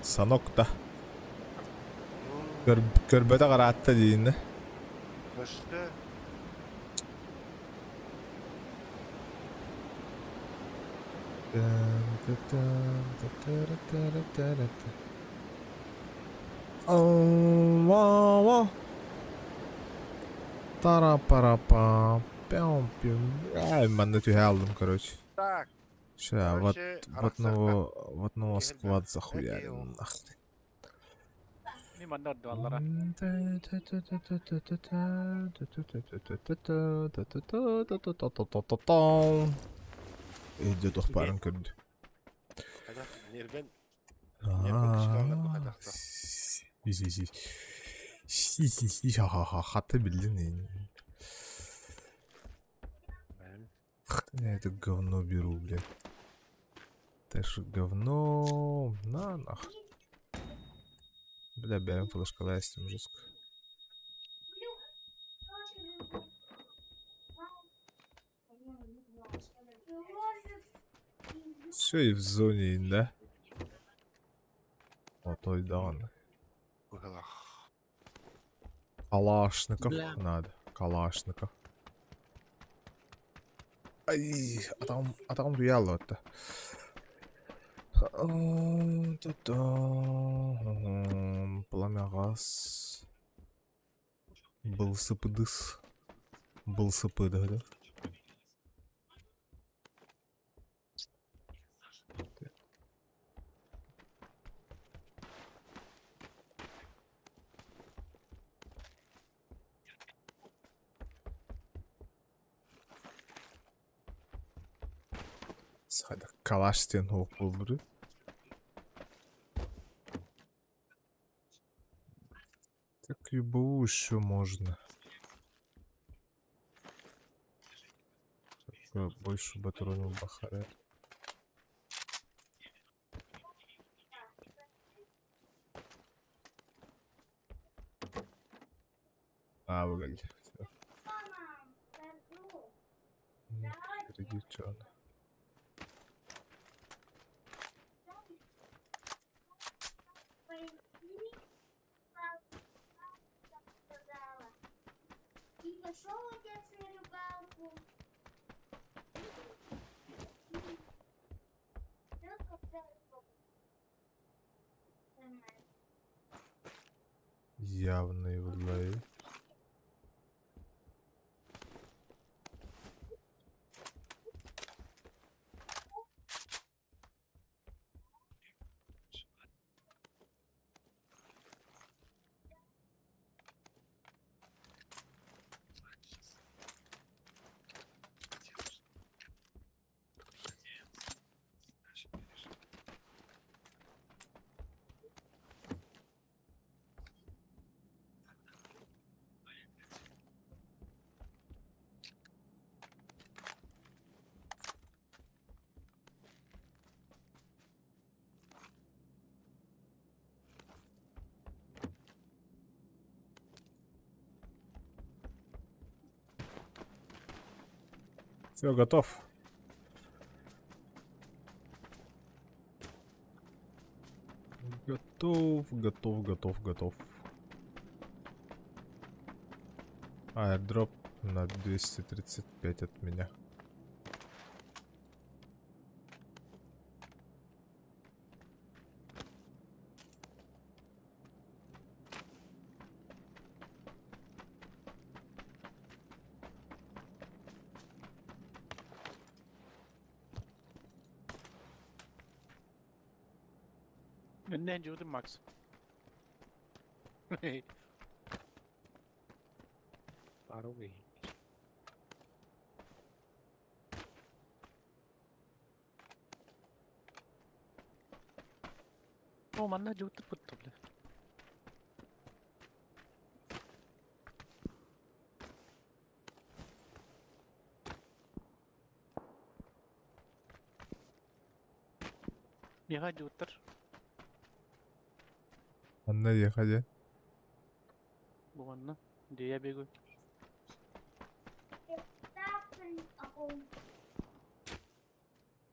Санокта. Ну, Көрбөтө караатта дейинне. başta. Тара-пара-па. Пям-пям. Ай, манна тюхе алдым, короче. Так, Ща, короче, в одного Гелбер. сквад захуярим, нахрен. Niin mä noddu allara. Идет охпарын көрдү. Kadar nerben kışkanlık bu kadar da. Хата билдин. Ben Я это говно беру, блядь. Это же говно. На нахуй. Бля, берем флешку ластим жестко. Все и в зоне, да? Вот той да он. bıgılak. Калашников надо. Калашников. Ай, а там дуяло это. Пламя газ. Был сыпыдыс. Был сыпыдых, да? Hadi Kalaş'tan hop olur. Так любую еще можно. Такое больше батронил Бахаре. А, выгоди. Впереди что она? И пошел отец на рыбалку. Явный влай. Все, готов. Готов. Airdrop на 235 от меня. Önden cürdüm Max. Паровый. О, манна жуутуп бутту, бля. Мега жууттар. Анна ехать. Бу манна. Дия бегу.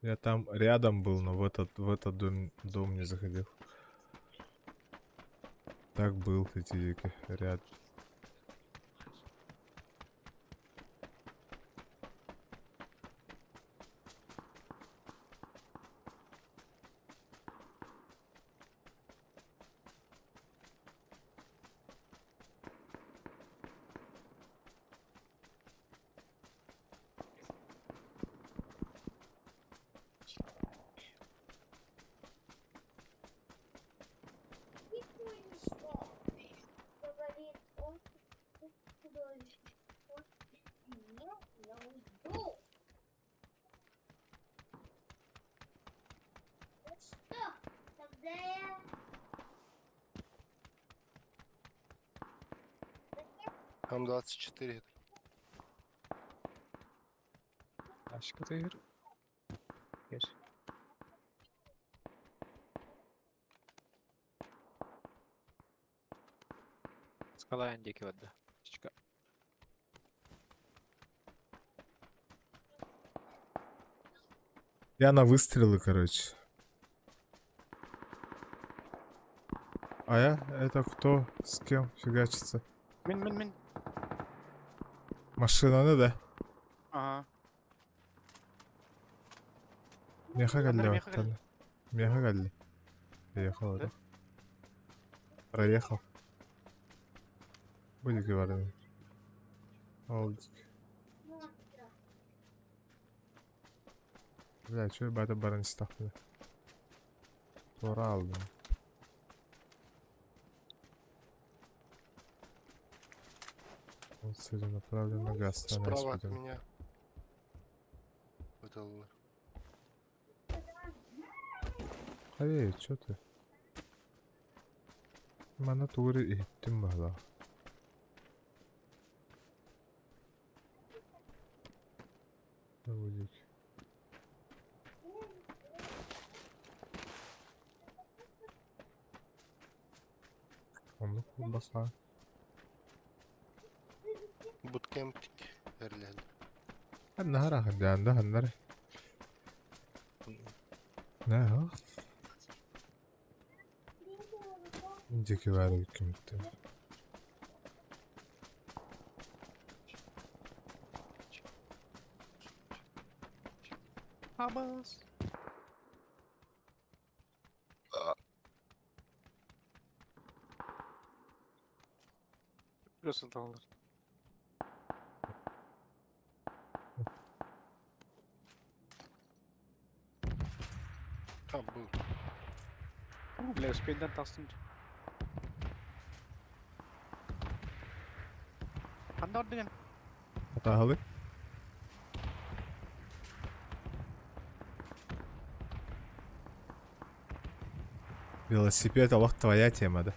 Я там рядом был, но в этот дом не заходил. Так был эти веки рядом. Говорит, он художник. Он имел на уду. Ну что, тогда я... Там 24. Başka da yürü. Gel. Скала Андики вода. Чичка. Я на выстрелы, короче. А я? Это кто? С кем фигачится? Мин. Машина, ну да. Ага. Меха Меха галли. галли. Меха галли. Приехал, да? Проехал. Будет говорить. Олдик. Бля, чё я бата баранчы тахты? Тора алдым. Вот целенаправленно газ Справа от меня. Вытолкнул. Эй, чё ты? Мана тугры иттим бала. Будет. Он колбаса. Буткемптик. Эрлен. النهار هدي عندها النار. لا عندك بعد كمتين. Абас. Просто доллар. Там был. О, бля, успейден тастым. Қандай деген? Атағалы? Велосипед, аллах, твоя тема, да?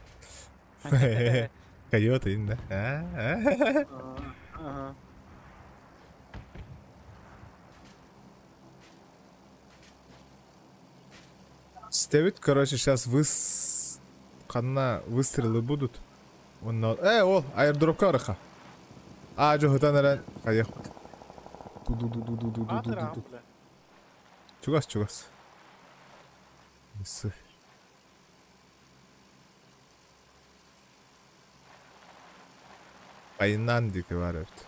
Койота, да? Ага. Стевит, короче, сейчас Қанна выстрелы будут. Ол, аирдропқа арыға. Жоқ, өтен әрін. Қайық. Адырам, бля. Чугас. Несі. Айнан декі бар өпті.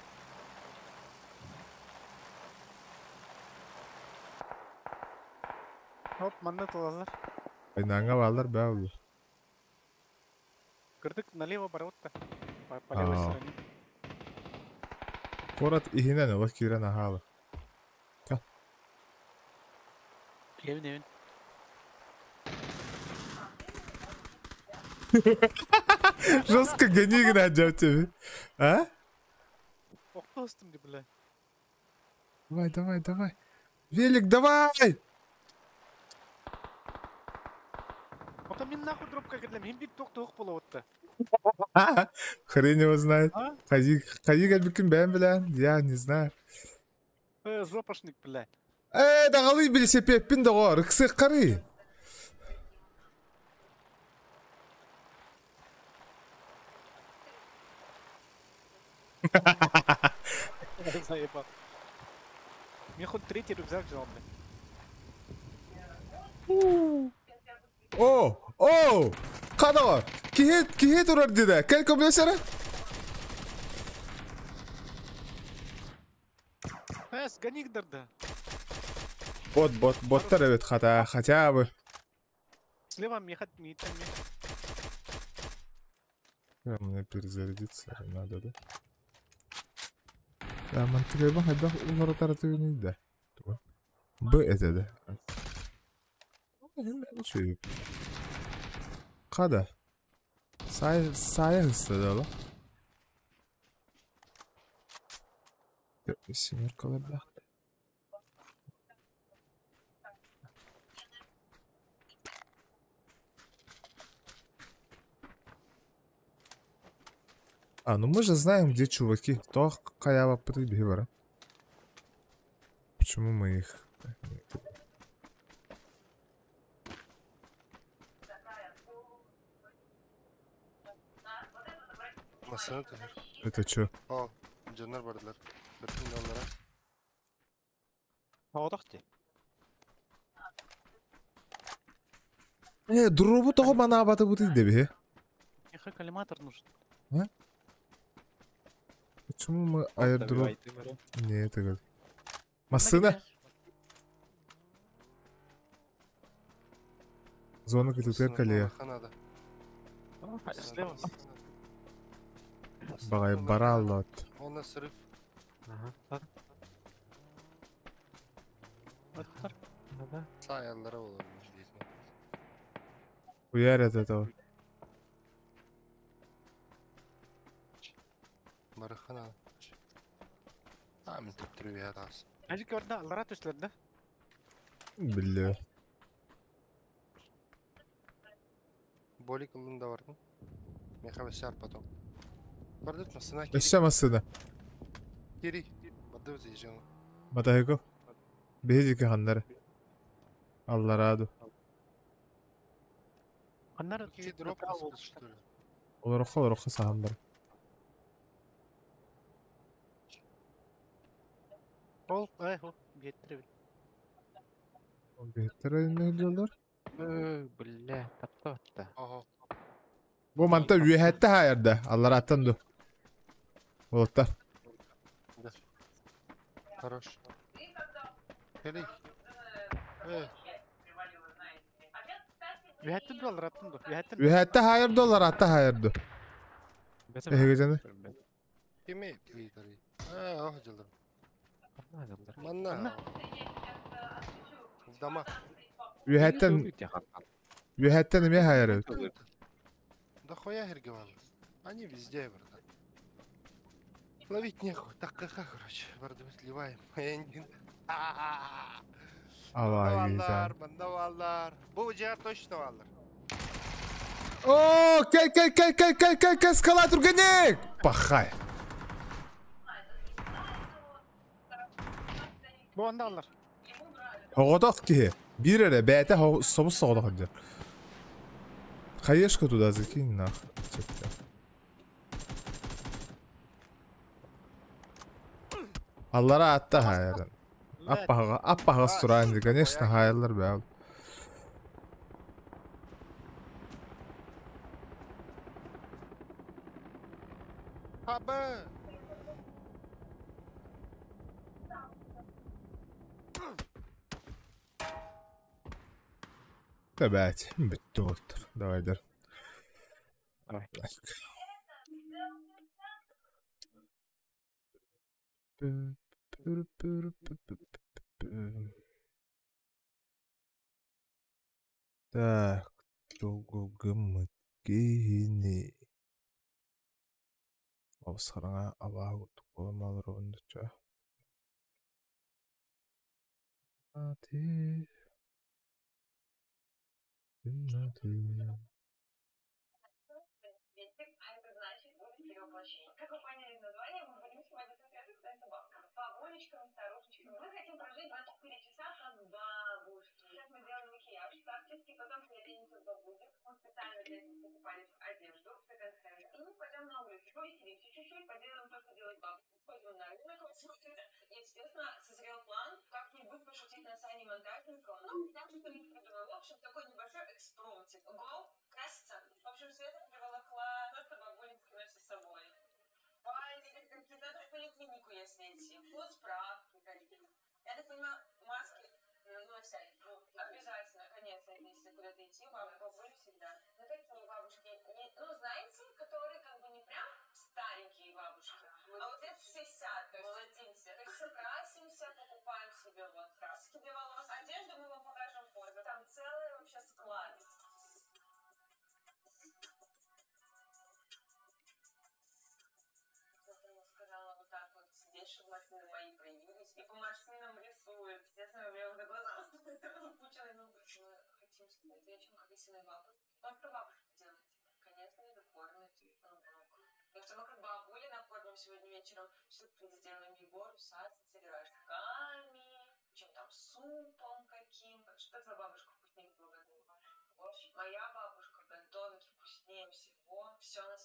Хоп, манда толалар. Айнанға балар бә олы. Кырдык налево баротта. По левой А. стороне. Город ихинен олық керен ағалы. Евин. Жестко гони играть, тебе. А? Окто астым, бля. Давай. Велик, давай! Окто мен нахуй дропқа кірдім. Мен бит тоқ болып отты. Хрен его знает. А? Хади гәлбекин бәм белән. Я не знаю. Жопашник, бля. Дағалы велосипедпен дағо. Рыксық қары. Заебал. Мне хоть третий рюкзак взял, бля. О! Қадағыр. Кихе тұрар деді. Кәл көмесері? Сгонихдарды. Боттар evet хотя бы. Слева мехать митами. Мне перезарядиться надо, да? Да, мантыгай бах, айдах улары таратыгыны да. Б это да. Şey. Kada. Saya hısladı oğlum. Семер колобах. Ну мы же знаем, где чуваки. То каява прибивара. Почему мы их... Masana Это чё? О, canlar vardılar. Bakın onlara. Оодахти. Дробу того мана абаты бутый деби. Меха коллиматор нужен. Почему мы аирдроп... Не, это как... Масына? Зона китутер калия. Kanada. Слева. Багай бара аллат. Ona sırf Ага. Отар. Да. sağ ayarlara olur. Хуярят этого. Marıkhana. Amin tüptürü bir hatas. Acık orada Allara tösledi. Бля. Bolik yılında vardı. Meha ve sar потом. Vardık mı? Sına Эшя масына. geri. Badı ve zeycanı. Матайко. Бейдики хандары. Алла раду. Onlar İki drop nasıl что ли? Олороха сахандар. Ол, о, беттірі. Бехтер не диyorlar. Бля, таптатта. Aha. Bu manta üyehette hayırda. Allah rahtan du. Bulutlar. Хорош. Geri. Ühettin dolar attın da. Ühettin. Üyehette hayırda olar hatta hayırda. Geceni. Kimi? İyi tarih. Ah canım. Manna. Dama. Üyehetten mi hayır? Да хуя хергивал. Они везде, братан. Ловить нехуй. Так кака, короче. Бардовый сливаем. Allah güzel. Mandavallar, mandavallar. Bu ciğer точно vallar. Oo, gel eskalator gönük. Пахай. Bu anda alır. Hoğodak ki. Bir yere bəyətə sobus soğudak hadi. Hayır kutu da zekin nah. Allara attı hayırın. Appağa sturayındı. Конечно, hayırlar be abi. Haba. Табать. Доктор. Давай, дар. Давай. Так, долго гини. Авсараңа абагут коламалар ондуча. Ати. темноты. А это значит будет перевоплощение. Как вы поняли из названия, мы будем сегодня советовать своим собакам. Бабулечкам, старушечкам. Мы хотим прожить 24 часа как бабушки. Сейчас мы делаем макияж старческий, потом переоденемся в бабулек. Мы специально для этого покупали одежду в секонд-хенд. И мы пойдем на улицу, повеселимся чуть-чуть, поделаем то, что делают бабушки. Пойдем на рынок, посмотрим. Естественно, созрел план как-нибудь пошутить на Сане Монтажникова. Ну, там что-нибудь придумаем. В общем, такой небольшой экспромтик. Го, краситься. В общем, Света приволокла то, что бабулик приносит с собой. Пальники какие-то, надо в поликлинику ясно идти. Вот справки какие. Я так понимаю, маски носят. Ну, обязательно, конечно, если куда-то идти, бабули всегда. Ну, такие бабушки, ну, знаете, которые как бы не прям старенькие бабушки, а вот это 60, то есть молодимся. То есть красимся, покупаем себе вот краски для волос. Одежду мы вам покажем позже. Там целый вообще склад. Сказала вот так вот сидеть, чтобы морщины мои проявились. И по морщинам рисует. Естественно, у меня уже глаза выпучены. Ну, мы хотим сказать вечером, как истинные бабушки. Ну, что бабушки делать? Конечно, это кормят. Ну, что мы как бабули накормим сегодня вечером. Сюрприз сделаем Егору, сад с пирожками, чем там супом каким. Что твоя бабушка вкуснее всего готовит? Моя бабушка готовит вкуснее всего. Все на